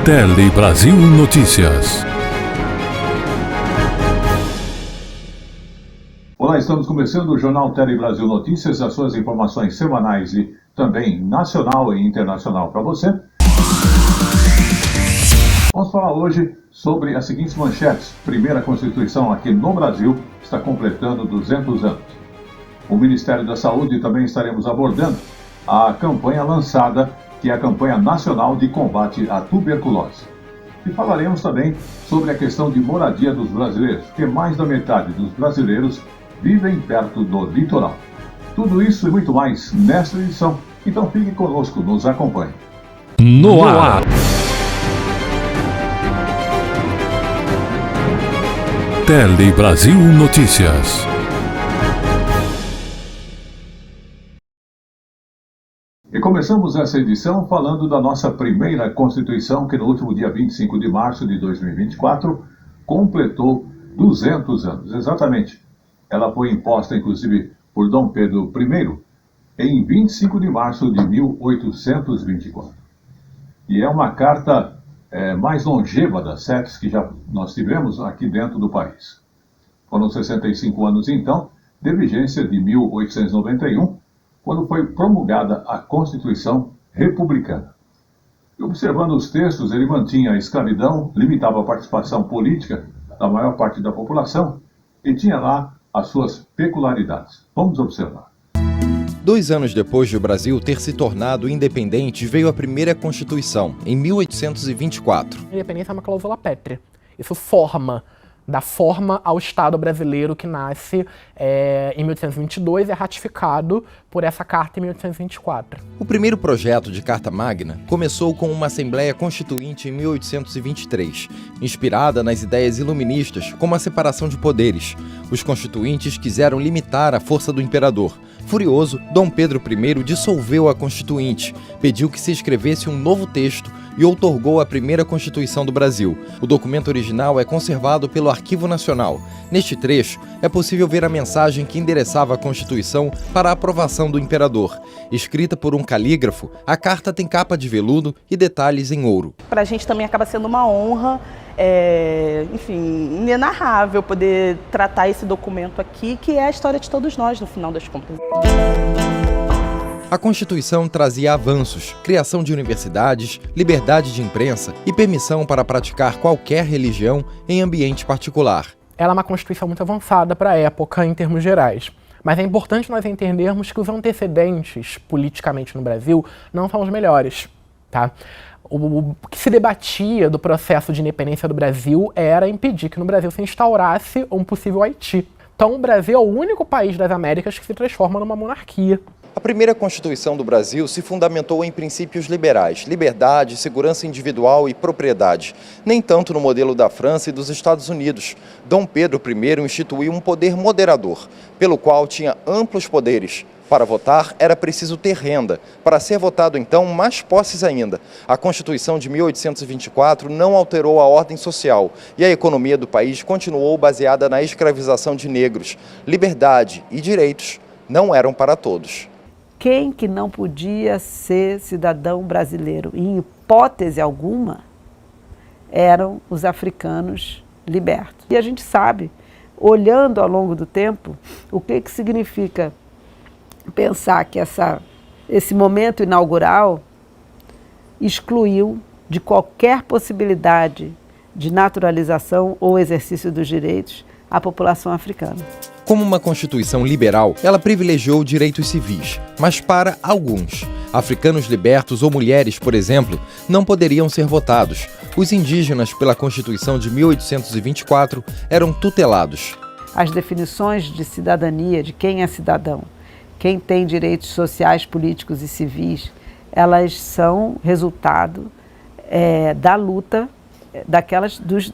Tele Brasil Notícias. Olá, estamos começando o Jornal Tele Brasil Notícias, as suas informações semanais e também nacional e internacional para você. Vamos falar hoje sobre as seguintes manchetes. Primeira Constituição aqui no Brasil está completando 200 anos. O Ministério da Saúde também estaremos abordando a campanha lançada, que é a Campanha Nacional de Combate à Tuberculose. E falaremos também sobre a questão de moradia dos brasileiros, porque mais da metade dos brasileiros vivem perto do litoral. Tudo isso e muito mais nesta edição. Então fique conosco, nos acompanhe. No ar. Tele Brasil Notícias. E começamos essa edição falando da nossa primeira Constituição, que no último dia 25 de março de 2024 completou 200 anos. Exatamente. Ela foi imposta, inclusive, por Dom Pedro I em 25 de março de 1824. E é uma carta mais longeva das 7 que já nós tivemos aqui dentro do país. Foram 65 anos, então, de vigência de 1891, quando foi promulgada a Constituição Republicana. E observando os textos, ele mantinha a escravidão, limitava a participação política da maior parte da população e tinha lá as suas peculiaridades. Vamos observar. 2 anos depois de o Brasil ter se tornado independente, veio a primeira Constituição, em 1824. A independência é uma cláusula pétrea. Isso dá forma ao Estado brasileiro que nasce em 1822 e é ratificado por essa carta em 1824. O primeiro projeto de Carta Magna começou com uma Assembleia Constituinte em 1823, inspirada nas ideias iluministas, como a separação de poderes. Os constituintes quiseram limitar a força do imperador. Furioso, Dom Pedro I dissolveu a Constituinte, pediu que se escrevesse um novo texto e outorgou a primeira Constituição do Brasil. O documento original é conservado pelo Arquivo Nacional. Neste trecho, é possível ver a mensagem que endereçava a Constituição para a aprovação do imperador. Escrita por um calígrafo, a carta tem capa de veludo e detalhes em ouro. Para a gente também acaba sendo uma honra, inenarrável poder tratar esse documento aqui, que é a história de todos nós, no final das contas. A Constituição trazia avanços, criação de universidades, liberdade de imprensa e permissão para praticar qualquer religião em ambiente particular. Ela é uma Constituição muito avançada para a época, em termos gerais. Mas é importante nós entendermos que os antecedentes, politicamente no Brasil, não são os melhores, tá? O que se debatia do processo de independência do Brasil era impedir que no Brasil se instaurasse um possível Haiti. Então o Brasil é o único país das Américas que se transforma numa monarquia. A primeira Constituição do Brasil se fundamentou em princípios liberais, liberdade, segurança individual e propriedade. Nem tanto no modelo da França e dos Estados Unidos. Dom Pedro I instituiu um poder moderador, pelo qual tinha amplos poderes. Para votar, era preciso ter renda. Para ser votado, então, mais posses ainda. A Constituição de 1824 não alterou a ordem social e a economia do país continuou baseada na escravização de negros. Liberdade e direitos não eram para todos. Quem que não podia ser cidadão brasileiro, em hipótese alguma, eram os africanos libertos. E a gente sabe, olhando ao longo do tempo, o que significa pensar que esse momento inaugural excluiu de qualquer possibilidade de naturalização ou exercício dos direitos a população africana. Como uma Constituição liberal, ela privilegiou direitos civis, mas para alguns. Africanos libertos ou mulheres, por exemplo, não poderiam ser votados. Os indígenas, pela Constituição de 1824, eram tutelados. As definições de cidadania, de quem é cidadão, quem tem direitos sociais, políticos e civis, elas são resultado da luta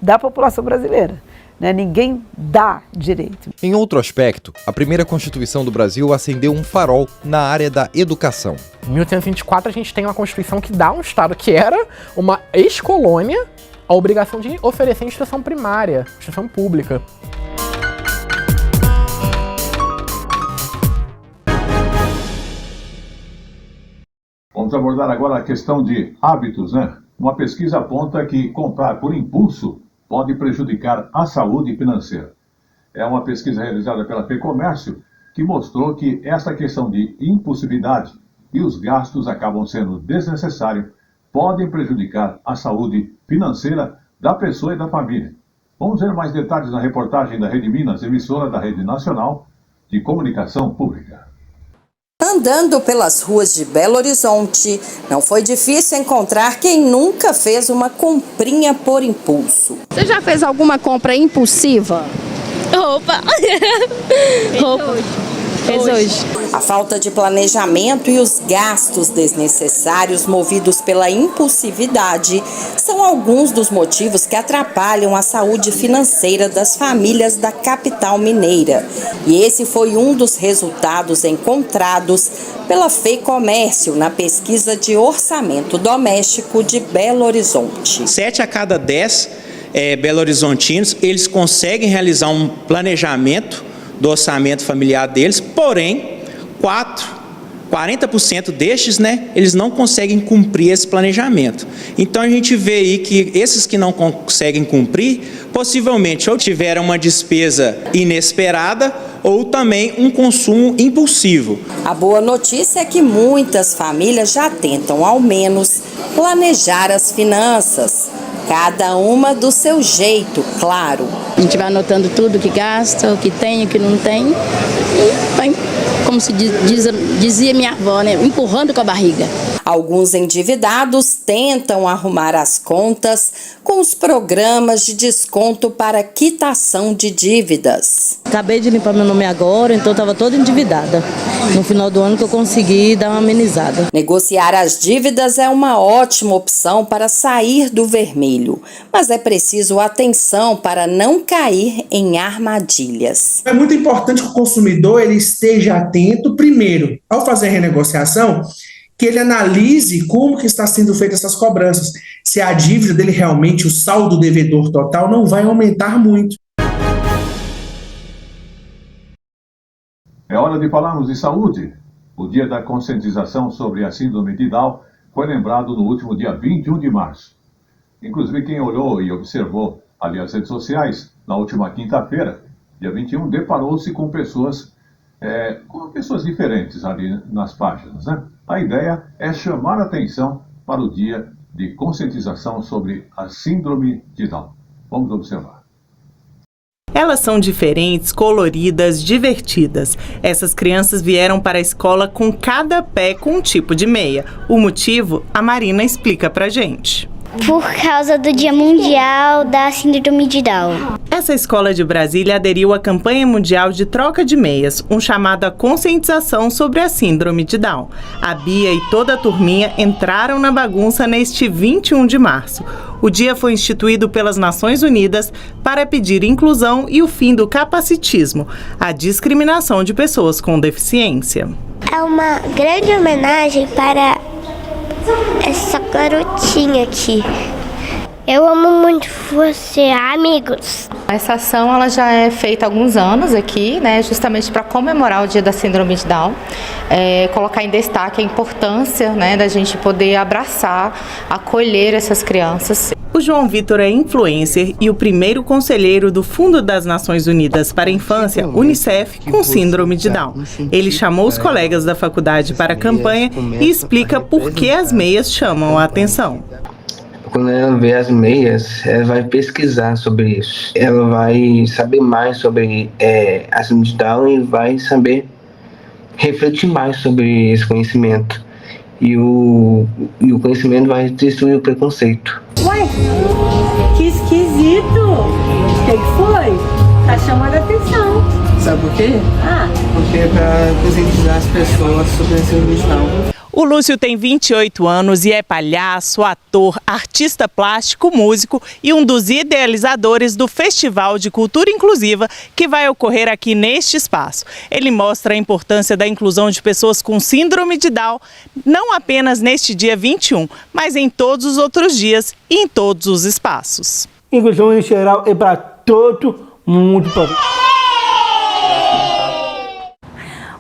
da população brasileira. Ninguém dá direito. Em outro aspecto, a primeira Constituição do Brasil acendeu um farol na área da educação. Em 1824 a gente tem uma Constituição que dá a um Estado que era uma ex-colônia a obrigação de oferecer instrução primária, instrução pública. Vamos abordar agora a questão de hábitos, né? Uma pesquisa aponta que comprar por impulso pode prejudicar a saúde financeira. É uma pesquisa realizada pela FEComércio que mostrou que essa questão de impulsividade e os gastos acabam sendo desnecessários podem prejudicar a saúde financeira da pessoa e da família. Vamos ver mais detalhes na reportagem da Rede Minas, emissora da Rede Nacional de Comunicação Pública. Andando pelas ruas de Belo Horizonte, não foi difícil encontrar quem nunca fez uma comprinha por impulso. Você já fez alguma compra impulsiva? Roupa. Fez hoje. A falta de planejamento e os gastos desnecessários movidos pela impulsividade são alguns dos motivos que atrapalham a saúde financeira das famílias da capital mineira. E esse foi um dos resultados encontrados pela FEComércio na pesquisa de orçamento doméstico de Belo Horizonte. 7 a cada 10 belo-horizontinos, eles conseguem realizar um planejamento do orçamento familiar deles, porém, 40% destes, eles não conseguem cumprir esse planejamento. Então a gente vê aí que esses que não conseguem cumprir, possivelmente ou tiveram uma despesa inesperada ou também um consumo impulsivo. A boa notícia é que muitas famílias já tentam, ao menos, planejar as finanças. Cada uma do seu jeito, claro. A gente vai anotando tudo que gasta, o que tem, o que não tem. E vai, como se dizia minha avó, empurrando com a barriga. Alguns endividados tentam arrumar as contas com os programas de desconto para quitação de dívidas. Acabei de limpar meu nome agora, então estava toda endividada. No final do ano que eu consegui dar uma amenizada. Negociar as dívidas é uma ótima opção para sair do vermelho, mas é preciso atenção para não cair em armadilhas. É muito importante que o consumidor ele esteja atento, primeiro, ao fazer a renegociação, que ele analise como que está sendo feitas essas cobranças. Se a dívida dele realmente, o saldo devedor total, não vai aumentar muito. É hora de falarmos de saúde. O dia da conscientização sobre a síndrome de Down foi lembrado no último dia 21 de março. Inclusive, quem olhou e observou ali as redes sociais, na última quinta-feira, dia 21, deparou-se com pessoas diferentes ali nas páginas, A ideia é chamar a atenção para o dia de conscientização sobre a síndrome de Down. Vamos observar. Elas são diferentes, coloridas, divertidas. Essas crianças vieram para a escola com cada pé com um tipo de meia. O motivo, a Marina explica pra gente. Por causa do Dia Mundial da Síndrome de Down. Essa escola de Brasília aderiu à campanha mundial de troca de meias, um chamado à conscientização sobre a síndrome de Down. A Bia e toda a turminha entraram na bagunça neste 21 de março. O dia foi instituído pelas Nações Unidas para pedir inclusão e o fim do capacitismo, a discriminação de pessoas com deficiência. É uma grande homenagem para essa garotinha aqui. Eu amo muito você, amigos. Essa ação ela já é feita há alguns anos aqui, justamente para comemorar o Dia da Síndrome de Down, colocar em destaque a importância, da gente poder abraçar, acolher essas crianças. O João Vitor é influencer e o primeiro conselheiro do Fundo das Nações Unidas para a Infância, Unicef, com síndrome de Down. Ele chamou os colegas da faculdade para a campanha e explica por que as meias chamam a atenção. Quando ela vê as meias, ela vai pesquisar sobre isso. Ela vai saber mais sobre a síndrome de Down e vai saber refletir mais sobre esse conhecimento. E o conhecimento vai destruir o preconceito. Ué, que esquisito! O que foi? Tá chamando a atenção. Sabe por quê? Porque é para conscientizar as pessoas sobre a síndrome de Down. O Lúcio tem 28 anos e é palhaço, ator, artista plástico, músico e um dos idealizadores do Festival de Cultura Inclusiva que vai ocorrer aqui neste espaço. Ele mostra a importância da inclusão de pessoas com síndrome de Down, não apenas neste dia 21, mas em todos os outros dias e em todos os espaços. Inclusão em geral é para todo mundo.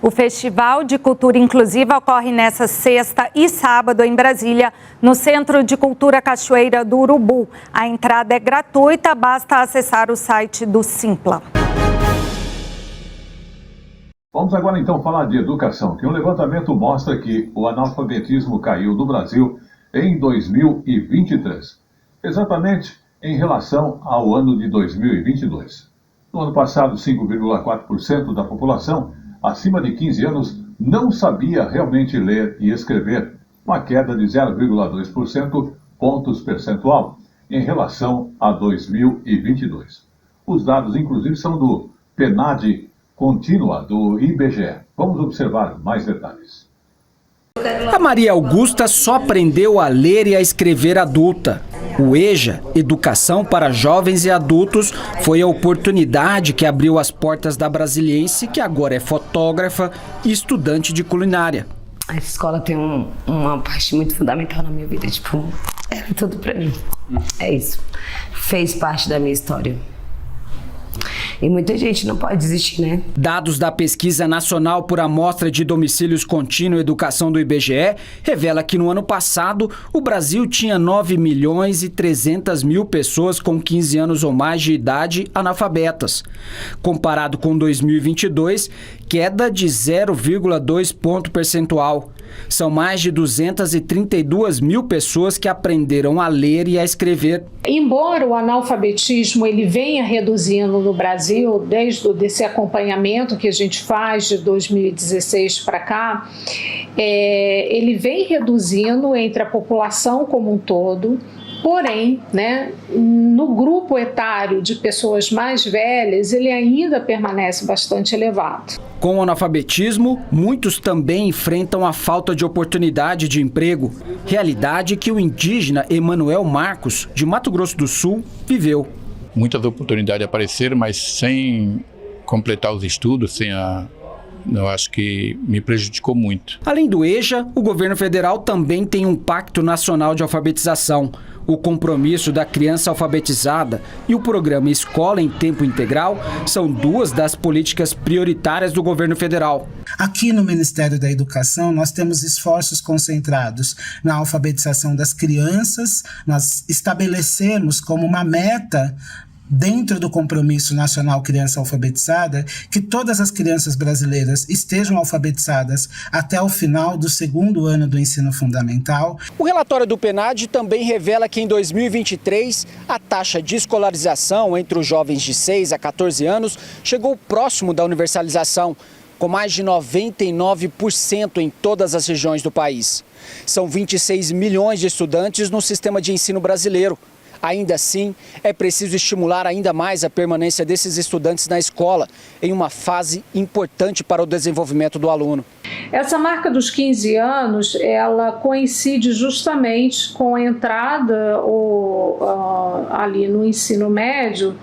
O Festival de Cultura Inclusiva ocorre nesta sexta e sábado em Brasília, no Centro de Cultura Cachoeira do Urubu. A entrada é gratuita, basta acessar o site do Simpla. Vamos agora então falar de educação, que um levantamento mostra que o analfabetismo caiu no Brasil em 2023, exatamente em relação ao ano de 2022. No ano passado, 5,4% da população acima de 15 anos não sabia realmente ler e escrever, uma queda de 0,2% pontos percentual em relação a 2022. Os dados, inclusive, são do PNAD Contínua do IBGE. Vamos observar mais detalhes. A Maria Augusta só aprendeu a ler e a escrever adulta. O EJA, Educação para Jovens e Adultos, foi a oportunidade que abriu as portas da brasiliense, que agora é fotógrafa e estudante de culinária. A escola tem uma parte muito fundamental na minha vida, era tudo pra mim. É isso. Fez parte da minha história. E muita gente não pode desistir, né? Dados da Pesquisa Nacional por Amostra de Domicílios Contínuo Educação do IBGE revela que no ano passado o Brasil tinha 9.300.000 pessoas com 15 anos ou mais de idade analfabetas. Comparado com 2022, queda de 0,2 ponto percentual. São mais de 232 mil pessoas que aprenderam a ler e a escrever. Embora o analfabetismo ele venha reduzindo no Brasil, desde esse acompanhamento que a gente faz de 2016 para cá, ele vem reduzindo entre a população como um todo. Porém, no grupo etário de pessoas mais velhas, ele ainda permanece bastante elevado. Com o analfabetismo, muitos também enfrentam a falta de oportunidade de emprego, realidade que o indígena Emanuel Marcos, de Mato Grosso do Sul, viveu. Muitas oportunidades apareceram, mas sem completar os estudos, eu acho que me prejudicou muito. Além do EJA, o governo federal também tem um Pacto Nacional de Alfabetização. O compromisso da criança alfabetizada e o programa Escola em Tempo Integral são duas das políticas prioritárias do governo federal. Aqui no Ministério da Educação, nós temos esforços concentrados na alfabetização das crianças. Nós estabelecemos como uma meta, dentro do Compromisso Nacional Criança Alfabetizada, que todas as crianças brasileiras estejam alfabetizadas até o final do segundo ano do ensino fundamental. O relatório do PNAD também revela que em 2023, a taxa de escolarização entre os jovens de 6 a 14 anos chegou próximo da universalização, com mais de 99% em todas as regiões do país. São 26 milhões de estudantes no sistema de ensino brasileiro. Ainda assim, é preciso estimular ainda mais a permanência desses estudantes na escola, em uma fase importante para o desenvolvimento do aluno. Essa marca dos 15 anos, ela coincide justamente com a entrada ali no ensino médio,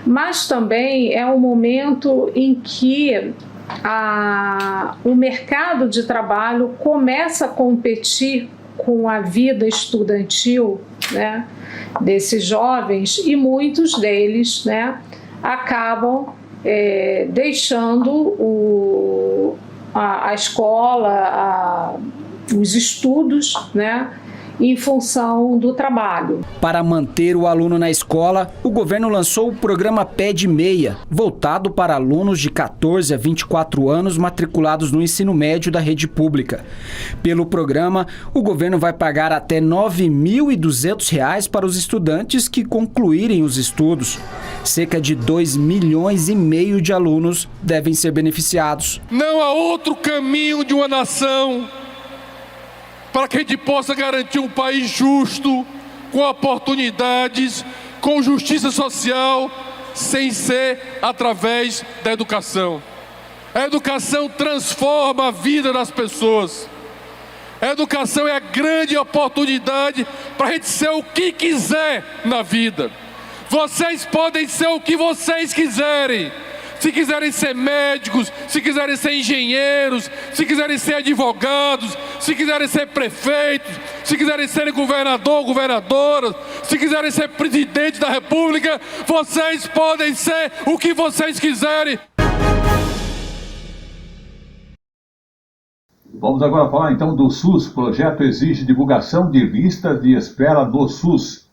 mas também é um momento em que o mercado de trabalho começa a competir com a vida estudantil, desses jovens, e muitos deles acabam deixando a escola, os estudos, em função do trabalho. Para manter o aluno na escola, o governo lançou o programa PED Meia, voltado para alunos de 14 a 24 anos matriculados no ensino médio da rede pública. Pelo programa, o governo vai pagar até R$ 9.200 para os estudantes que concluírem os estudos. Cerca de 2,5 milhões de alunos devem ser beneficiados. Não há outro caminho de uma nação para que a gente possa garantir um país justo, com oportunidades, com justiça social, sem ser através da educação. A educação transforma a vida das pessoas. A educação é a grande oportunidade para a gente ser o que quiser na vida. Vocês podem ser o que vocês quiserem. Se quiserem ser médicos, se quiserem ser engenheiros, se quiserem ser advogados, se quiserem ser prefeitos, se quiserem ser governador, governadoras, se quiserem ser presidente da República, vocês podem ser o que vocês quiserem. Vamos agora falar então do SUS. O projeto exige divulgação de listas de espera no SUS.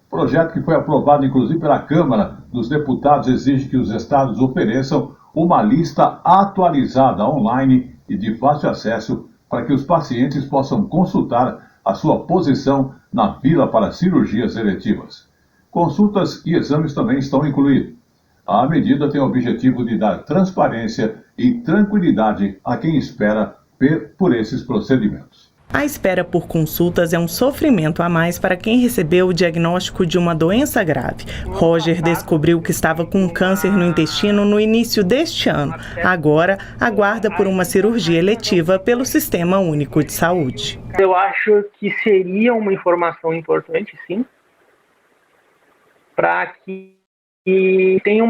Projeto que foi aprovado inclusive pela Câmara dos Deputados exige que os estados ofereçam uma lista atualizada online e de fácil acesso para que os pacientes possam consultar a sua posição na fila para cirurgias eletivas. Consultas e exames também estão incluídos. A medida tem o objetivo de dar transparência e tranquilidade a quem espera por esses procedimentos. A espera por consultas é um sofrimento a mais para quem recebeu o diagnóstico de uma doença grave. Roger descobriu que estava com câncer no intestino no início deste ano. Agora, aguarda por uma cirurgia eletiva pelo Sistema Único de Saúde. Eu acho que seria uma informação importante, sim, para que tenha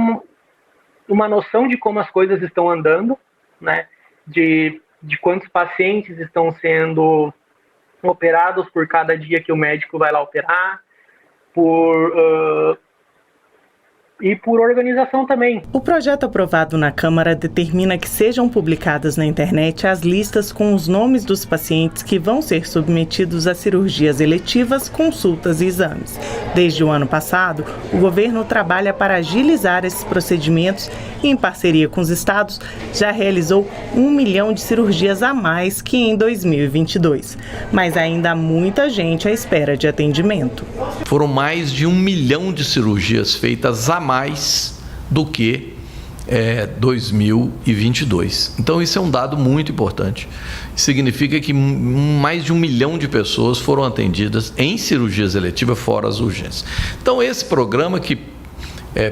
uma noção de como as coisas estão andando, né? De quantos pacientes estão sendo operados por cada dia que o médico vai lá operar, e por organização também. O projeto aprovado na Câmara determina que sejam publicadas na internet as listas com os nomes dos pacientes que vão ser submetidos a cirurgias eletivas, consultas e exames. Desde o ano passado, o governo trabalha para agilizar esses procedimentos e, em parceria com os estados, já realizou 1 milhão de cirurgias a mais que em 2022. Mas ainda há muita gente à espera de atendimento. Foram mais de 1 milhão de cirurgias feitas a mais do que 2022. Então isso é um dado muito importante. Significa que mais de 1 milhão de pessoas foram atendidas em cirurgias eletivas fora as urgências. Então esse programa que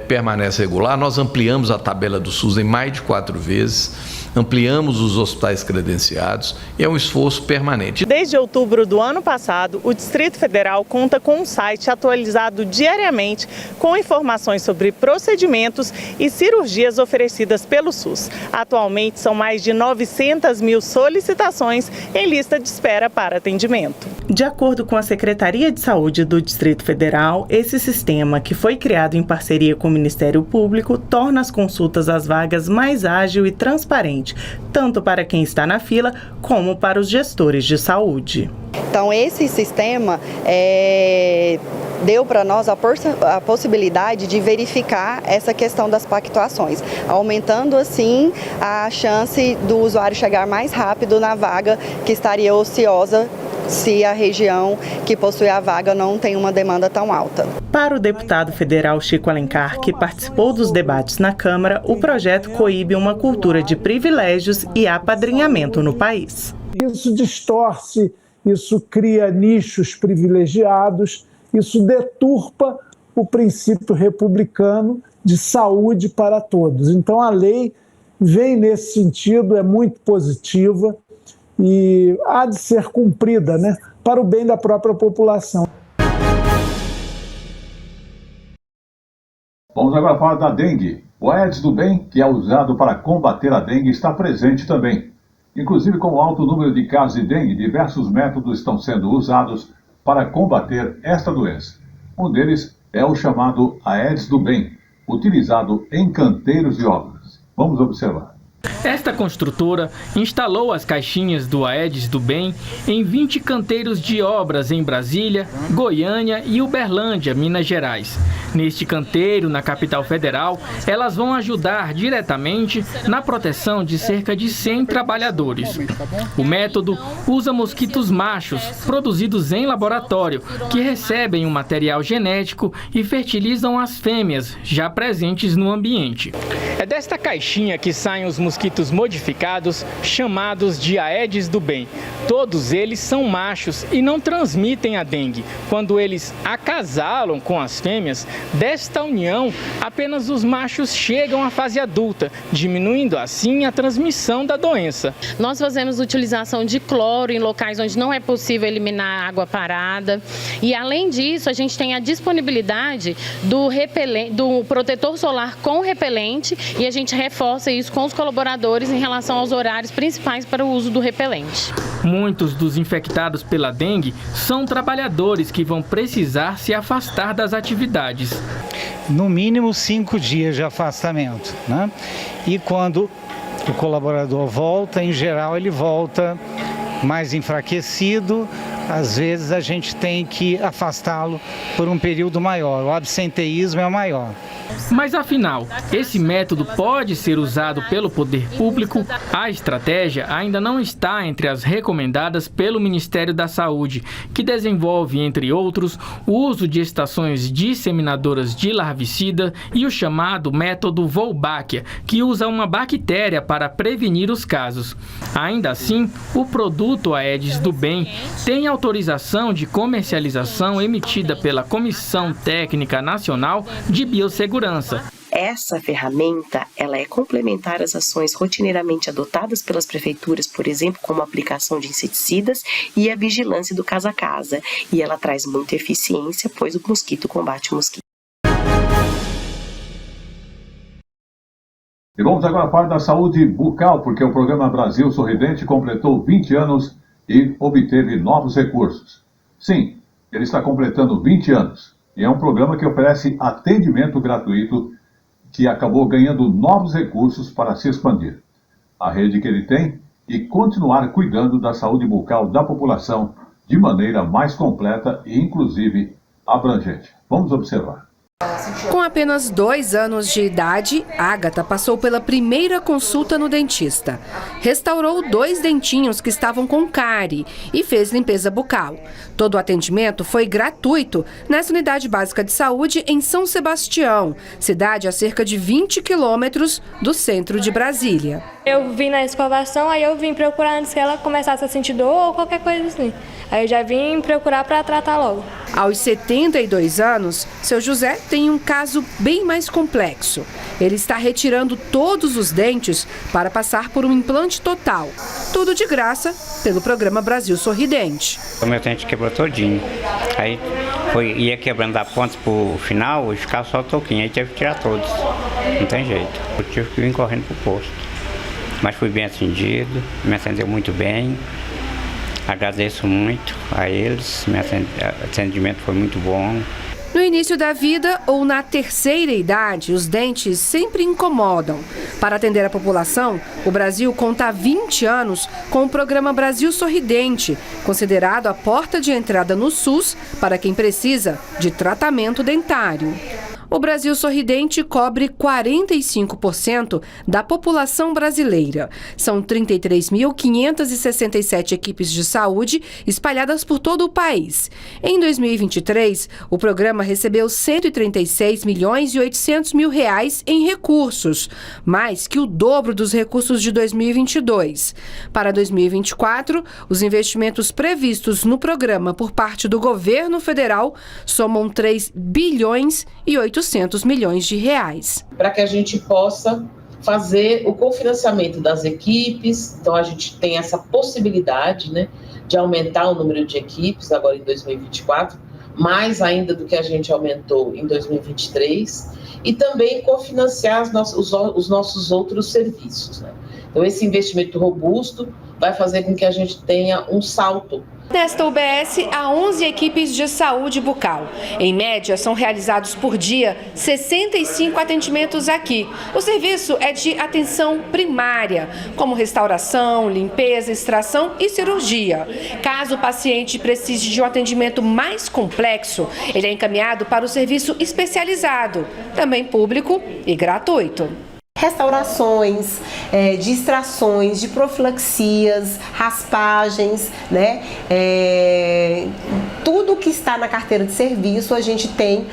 permanece regular, nós ampliamos a tabela do SUS em mais de 4 vezes, ampliamos os hospitais credenciados e é um esforço permanente. Desde outubro do ano passado, o Distrito Federal conta com um site atualizado diariamente com informações sobre procedimentos e cirurgias oferecidas pelo SUS. Atualmente, são mais de 900 mil solicitações em lista de espera para atendimento. De acordo com a Secretaria de Saúde do Distrito Federal, esse sistema, que foi criado em parceria com o Ministério Público, torna as consultas às vagas mais ágil e transparente, tanto para quem está na fila, como para os gestores de saúde. Então, esse sistema deu para nós a possibilidade de verificar essa questão das pactuações, aumentando assim a chance do usuário chegar mais rápido na vaga que estaria ociosa se a região que possui a vaga não tem uma demanda tão alta. Para o deputado federal Chico Alencar, que participou dos debates na Câmara, o projeto coíbe uma cultura de privilégios e apadrinhamento no país. Isso distorce, isso cria nichos privilegiados, isso deturpa o princípio republicano de saúde para todos. Então a lei vem nesse sentido, é muito positiva e há de ser cumprida, né, para o bem da própria população. Vamos agora falar da dengue. O Aedes do Bem, que é usado para combater a dengue, está presente também. Inclusive, com o alto número de casos de dengue, diversos métodos estão sendo usados para combater esta doença. Um deles é o chamado Aedes do Bem, utilizado em canteiros de obras. Vamos observar. Esta construtora instalou as caixinhas do Aedes do Bem em 20 canteiros de obras em Brasília, Goiânia e Uberlândia, Minas Gerais. Neste canteiro, na capital federal, elas vão ajudar diretamente na proteção de cerca de 100 trabalhadores. O método usa mosquitos machos, produzidos em laboratório, que recebem um material genético e fertilizam as fêmeas, já presentes no ambiente. É desta caixinha que saem os mosquitos modificados, chamados de Aedes do Bem. Todos eles são machos e não transmitem a dengue. Quando eles acasalam com as fêmeas, desta união, apenas os machos chegam à fase adulta, diminuindo assim a transmissão da doença. Nós fazemos utilização de cloro em locais onde não é possível eliminar água parada. E além disso, a gente tem a disponibilidade do protetor solar com repelente e a gente reforça isso com os colaboradores em relação aos horários principais para o uso do repelente. Muitos dos infectados pela dengue são trabalhadores que vão precisar se afastar das atividades. No mínimo 5 dias de afastamento, né? E quando o colaborador volta, em geral ele volta mais enfraquecido, às vezes a gente tem que afastá-lo por um período maior. O absenteísmo é maior. Mas afinal, esse método pode ser usado pelo poder público? A estratégia ainda não está entre as recomendadas pelo Ministério da Saúde, que desenvolve, entre outros, o uso de estações disseminadoras de larvicida e o chamado método Wolbachia, que usa uma bactéria para prevenir os casos. Ainda assim, o produto Aedes do Bem tem autorização de comercialização emitida pela Comissão Técnica Nacional de Biossegurança. Essa ferramenta, ela é complementar às ações rotineiramente adotadas pelas prefeituras, por exemplo, como a aplicação de inseticidas e a vigilância do casa a casa. E ela traz muita eficiência, pois o mosquito combate o mosquito. E vamos agora para a saúde bucal, porque o programa Brasil Sorridente completou 20 anos e obteve novos recursos. Sim, ele está completando 20 anos. E é um programa que oferece atendimento gratuito que acabou ganhando novos recursos para se expandir. A rede que ele tem e continuar cuidando da saúde bucal da população de maneira mais completa e, inclusive, abrangente. Vamos observar. Com apenas 2 anos de idade, Ágata passou pela primeira consulta no dentista. Restaurou 2 dentinhos que estavam com cárie e fez limpeza bucal. Todo o atendimento foi gratuito nessa unidade básica de saúde em São Sebastião, cidade a cerca de 20 quilômetros do centro de Brasília. Eu vim na escovação, aí eu vim procurar antes que ela começasse a sentir dor ou qualquer coisa assim. Aí eu já vim procurar para tratar logo. Aos 72 anos, seu José tem um caso bem mais complexo. Ele está retirando todos os dentes para passar por um implante total. Tudo de graça pelo programa Brasil Sorridente. O meu dente quebrou todinho. Aí ia quebrando a ponta pro final e ficava só o toquinho. Aí tive que tirar todos. Não tem jeito. Eu tive que vir correndo pro posto. Mas fui bem atendido, me atendeu muito bem. Agradeço muito a eles, meu atendimento foi muito bom. No início da vida ou na terceira idade, os dentes sempre incomodam. Para atender a população, o Brasil conta há 20 anos com o programa Brasil Sorridente, considerado a porta de entrada no SUS para quem precisa de tratamento dentário. O Brasil Sorridente cobre 45% da população brasileira. São 33.567 equipes de saúde espalhadas por todo o país. Em 2023, o programa recebeu 136 milhões e 800 mil reais em recursos, mais que o dobro dos recursos de 2022. Para 2024, os investimentos previstos no programa por parte do governo federal somam 3 bilhões e 800 milhões de reais. Para que a gente possa fazer o cofinanciamento das equipes, então a gente tem essa possibilidade, né, de aumentar o número de equipes agora em 2024, mais ainda do que a gente aumentou em 2023, e também cofinanciar os nossos outros serviços, né? Então esse investimento robusto vai fazer com que a gente tenha um salto. Nesta UBS, há 11 equipes de saúde bucal. Em média, são realizados por dia 65 atendimentos aqui. O serviço é de atenção primária, como restauração, limpeza, extração e cirurgia. Caso o paciente precise de um atendimento mais complexo, ele é encaminhado para o serviço especializado, também público e gratuito. Restaurações, de extrações, de profilaxias, raspagens, né? Tudo que está na carteira de serviço a gente tem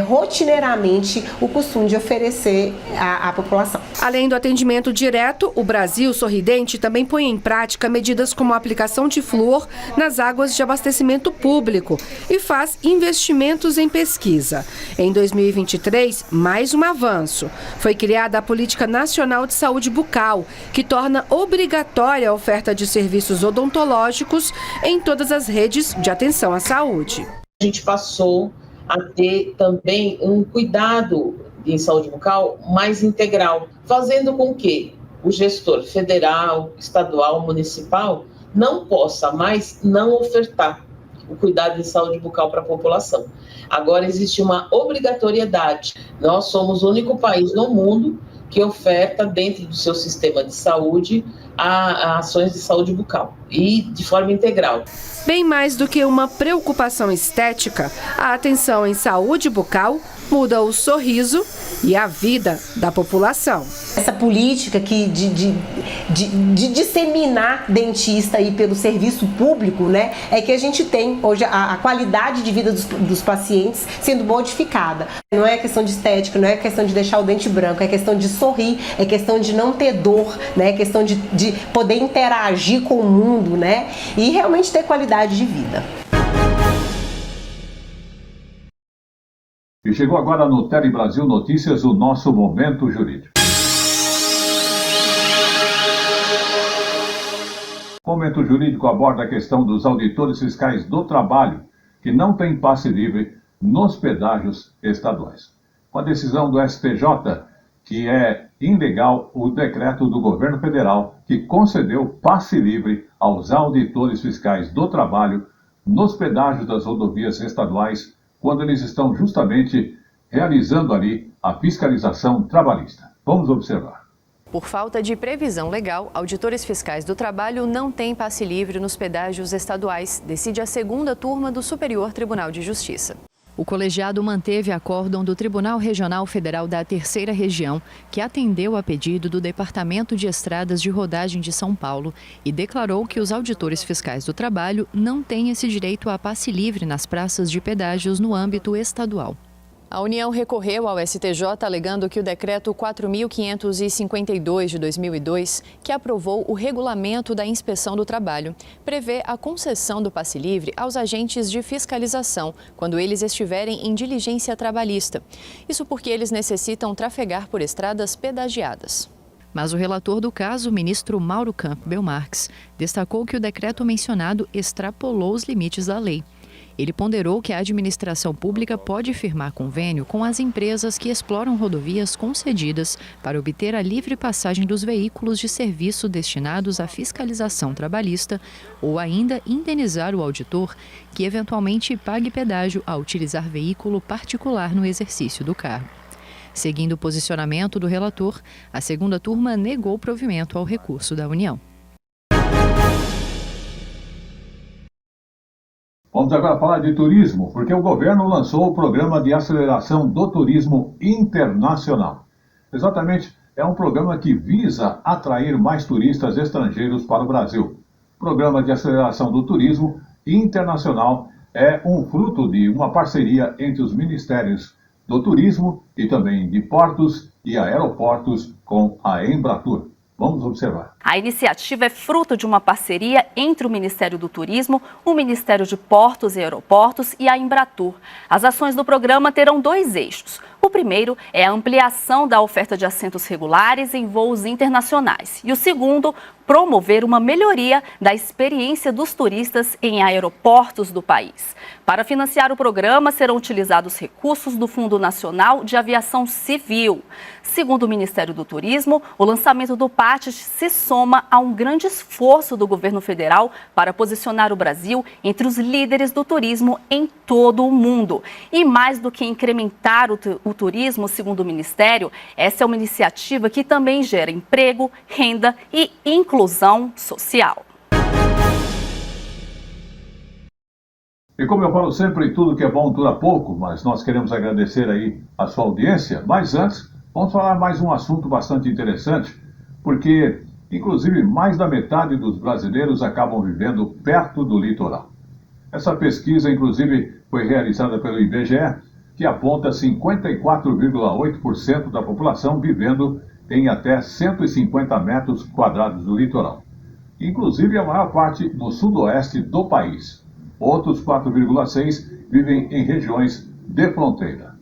rotineiramente o costume de oferecer à população. Além do atendimento direto, o Brasil Sorridente também põe em prática medidas como a aplicação de flúor nas águas de abastecimento público e faz investimentos em pesquisa. Em 2023, mais um avanço. Foi criada a Política Nacional de Saúde Bucal, que torna obrigatória a oferta de serviços odontológicos em todas as redes de atenção à saúde. A gente passou a ter também um cuidado em saúde bucal mais integral, fazendo com que o gestor federal, estadual, municipal não possa mais não ofertar o cuidado em saúde bucal para a população. Agora existe uma obrigatoriedade. Nós somos o único país no mundo que oferta dentro do seu sistema de saúde a ações de saúde bucal e de forma integral. Bem mais do que uma preocupação estética, a atenção em saúde bucal muda o sorriso e a vida da população. Essa política de disseminar dentista aí pelo serviço público, né, é que a gente tem hoje a qualidade de vida dos pacientes sendo modificada. Não é questão de estética, não é questão de deixar o dente branco, é questão de sorrir, é questão de não ter dor, né, é questão de poder interagir com o mundo, né, e realmente ter qualidade de vida. E chegou agora no Tele Brasil Notícias o nosso Momento Jurídico. O Momento Jurídico aborda a questão dos auditores fiscais do trabalho, que não têm passe livre nos pedágios estaduais. Com a decisão do STJ, que é ilegal o decreto do governo federal que concedeu passe livre aos auditores fiscais do trabalho nos pedágios das rodovias estaduais, quando eles estão justamente realizando ali a fiscalização trabalhista. Vamos observar. Por falta de previsão legal, auditores fiscais do trabalho não têm passe livre nos pedágios estaduais, decide a segunda turma do Superior Tribunal de Justiça. O colegiado manteve acórdão do Tribunal Regional Federal da Terceira Região, que atendeu a pedido do Departamento de Estradas de Rodagem de São Paulo e declarou que os auditores fiscais do trabalho não têm esse direito a passe livre nas praças de pedágios no âmbito estadual. A União recorreu ao STJ alegando que o decreto 4.552 de 2002, que aprovou o regulamento da inspeção do trabalho, prevê a concessão do passe livre aos agentes de fiscalização quando eles estiverem em diligência trabalhista. Isso porque eles necessitam trafegar por estradas pedagiadas. Mas o relator do caso, o ministro Mauro Campbell Marques, destacou que o decreto mencionado extrapolou os limites da lei. Ele ponderou que a administração pública pode firmar convênio com as empresas que exploram rodovias concedidas para obter a livre passagem dos veículos de serviço destinados à fiscalização trabalhista ou ainda indenizar o auditor que eventualmente pague pedágio ao utilizar veículo particular no exercício do cargo. Seguindo o posicionamento do relator, a segunda turma negou provimento ao recurso da União. Vamos agora falar de turismo, porque o governo lançou o Programa de Aceleração do Turismo Internacional. Exatamente, é um programa que visa atrair mais turistas estrangeiros para o Brasil. O Programa de Aceleração do Turismo Internacional é um fruto de uma parceria entre os Ministérios do Turismo e também de Portos e Aeroportos com a Embratur. Vamos observar. A iniciativa é fruto de uma parceria entre o Ministério do Turismo, o Ministério de Portos e Aeroportos e a Embratur. As ações do programa terão dois eixos. O primeiro é a ampliação da oferta de assentos regulares em voos internacionais. E o segundo, promover uma melhoria da experiência dos turistas em aeroportos do país. Para financiar o programa, serão utilizados recursos do Fundo Nacional de Aviação Civil. Segundo o Ministério do Turismo, o lançamento do PAT se soma a um grande esforço do governo federal para posicionar o Brasil entre os líderes do turismo em todo o mundo. E mais do que incrementar o turismo, segundo o Ministério, essa é uma iniciativa que também gera emprego, renda e inclusão social. E como eu falo sempre, tudo que é bom dura pouco, mas nós queremos agradecer aí a sua audiência. Mas antes, vamos falar mais um assunto bastante interessante, porque, inclusive, mais da metade dos brasileiros acabam vivendo perto do litoral. Essa pesquisa, inclusive, foi realizada pelo IBGE, que aponta 54,8% da população vivendo em até 150 metros quadrados do litoral. Inclusive, a maior parte no sudoeste do país. Outros 4,6% vivem em regiões de fronteira.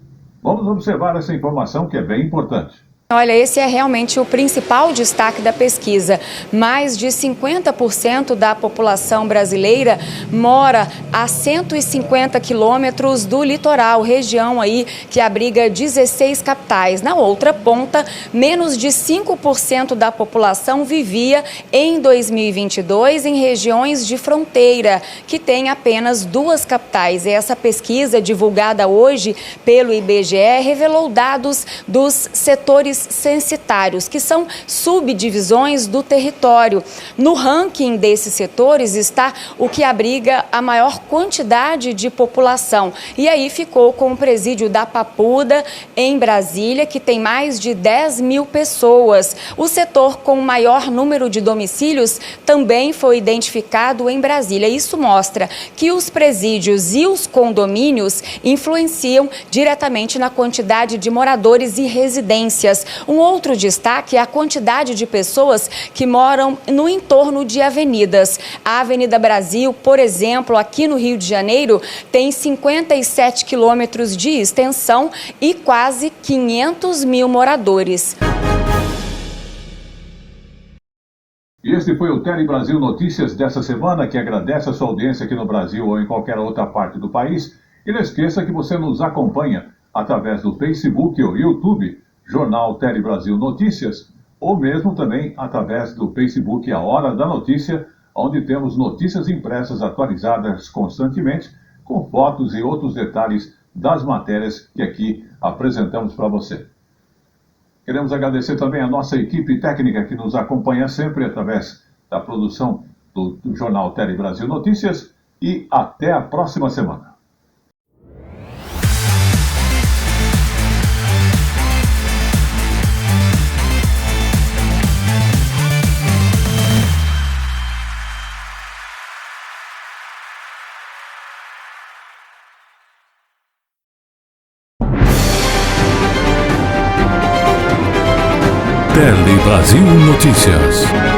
Vamos observar essa informação que é bem importante. Olha, esse é realmente o principal destaque da pesquisa. Mais de 50% da população brasileira mora a 150 quilômetros do litoral, região aí que abriga 16 capitais. Na outra ponta, menos de 5% da população vivia em 2022 em regiões de fronteira, que tem apenas 2 capitais. Essa pesquisa, divulgada hoje pelo IBGE, revelou dados dos setores censitários, que são subdivisões do território. No ranking desses setores está o que abriga a maior quantidade de população. E aí ficou com o presídio da Papuda, em Brasília, que tem mais de 10 mil pessoas. O setor com maior número de domicílios também foi identificado em Brasília. Isso mostra que os presídios e os condomínios influenciam diretamente na quantidade de moradores e residências. Um outro destaque é a quantidade de pessoas que moram no entorno de avenidas. A Avenida Brasil, por exemplo, aqui no Rio de Janeiro, tem 57 quilômetros de extensão e quase 500 mil moradores. E este foi o Tele Brasil Notícias dessa semana, que agradece a sua audiência aqui no Brasil ou em qualquer outra parte do país. E não esqueça que você nos acompanha através do Facebook ou YouTube, Jornal Tele Brasil Notícias, ou mesmo também através do Facebook A Hora da Notícia, onde temos notícias impressas atualizadas constantemente, com fotos e outros detalhes das matérias que aqui apresentamos para você. Queremos agradecer também a nossa equipe técnica que nos acompanha sempre através da produção do Jornal Tele Brasil Notícias, e até a próxima semana. Tele Brasil Notícias.